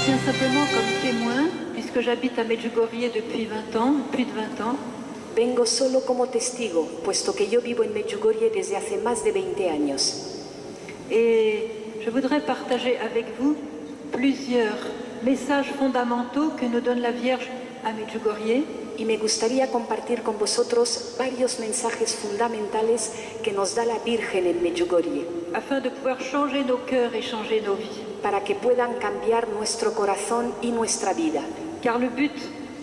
viens simplement comme témoin, puisque j'habite à Medjugorje depuis 20 ans, plus de 20 ans. Vengo solo como testigo, puesto que yo vivo en Medjugorje desde hace más de 20 años. Et je voudrais partager avec vous plusieurs messages fondamentaux que nous donne la Vierge à Medjugorje. Y me gustaría compartir con vosotros varios mensajes fundamentales que nos da la Virgen en Medjugorje, afin de pouvoir changer nos cœurs et changer nos vies. para que puedan cambiar nuestro corazón y nuestra vida. Car le but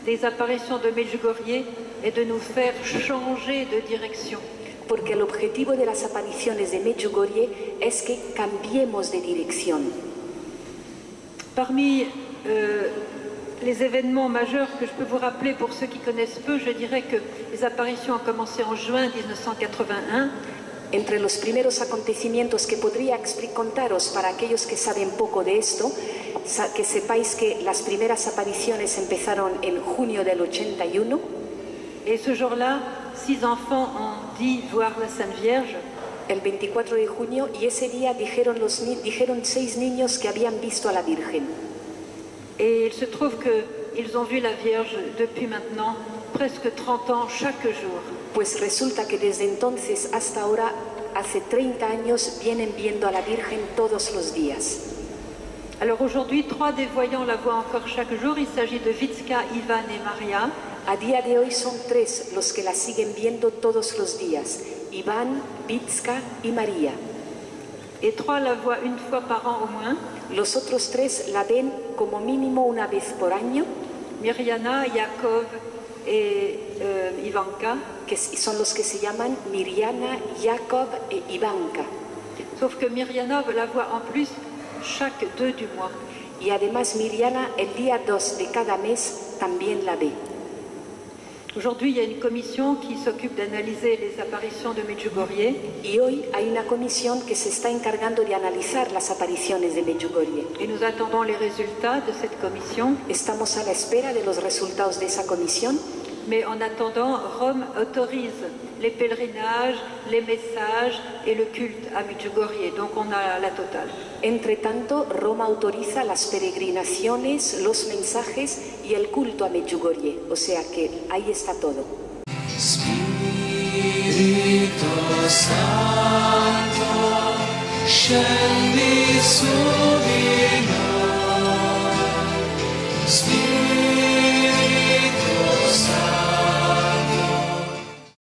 des apparitions de Medjugorje est de nous faire changer de direction. Porque el objetivo de las apariciones de Medjugorje es que cambiemos de dirección. Parmi les événements majeurs que je peux vous rappeler pour ceux qui connaissent peu, je dirais que les apparitions ont commencé en juin 1981. Entre los primeros acontecimientos que podría contaros para aquellos que saben poco de esto, que sepáis que las primeras apariciones empezaron en junio del 81. Et ce jour-là, 6 enfants ont dit voir la Sainte Vierge. El 24 de junio, y ese día dijeron 6 niños que habían visto a la Virgen. Et il se trouve qu'ils ont vu la Vierge depuis maintenant presque 30 ans chaque jour. Pues resulta que desde entonces hasta ahora, hace 30 años, vienen viendo a la Virgen todos los días. Alors aujourd'hui, 3 des voyants la voient encore chaque jour. Il s'agit de Vitska, Ivan et Maria. A día de hoy son 3 los que la siguen viendo todos los días: Iván, Vitska y María. Et 3 la voient une fois par an au moins. Los otros 3 la ven como mínimo una vez por año. Mirjana, Yakov et Ivanka. Que son los que se llaman Mirjana, Jacob e Ivanka. Sauf que Mirjana la voit en plus chaque 2 du mois. Y además Mirjana, el día 2 de cada mes, también la ve. Aujourd'hui, il y a une commission qui s'occupe d'analyser les apparitions de Medjugorje. Y hoy hay una comisión que se está encargando de analizar las apariciones de Medjugorje. Et nous attendons les résultats de cette commission. Estamos a la espera de los resultados de esa comisión. Mais en attendant, Rome autorise les pèlerinages, les messages et le culte à Medjugorje. Donc on a la totale. Entre tanto, Roma autoriza las peregrinaciones, los mensajes y el culto a Medjugorje. O sea que ahí está todo. Spirito Santo, scendi su di noi.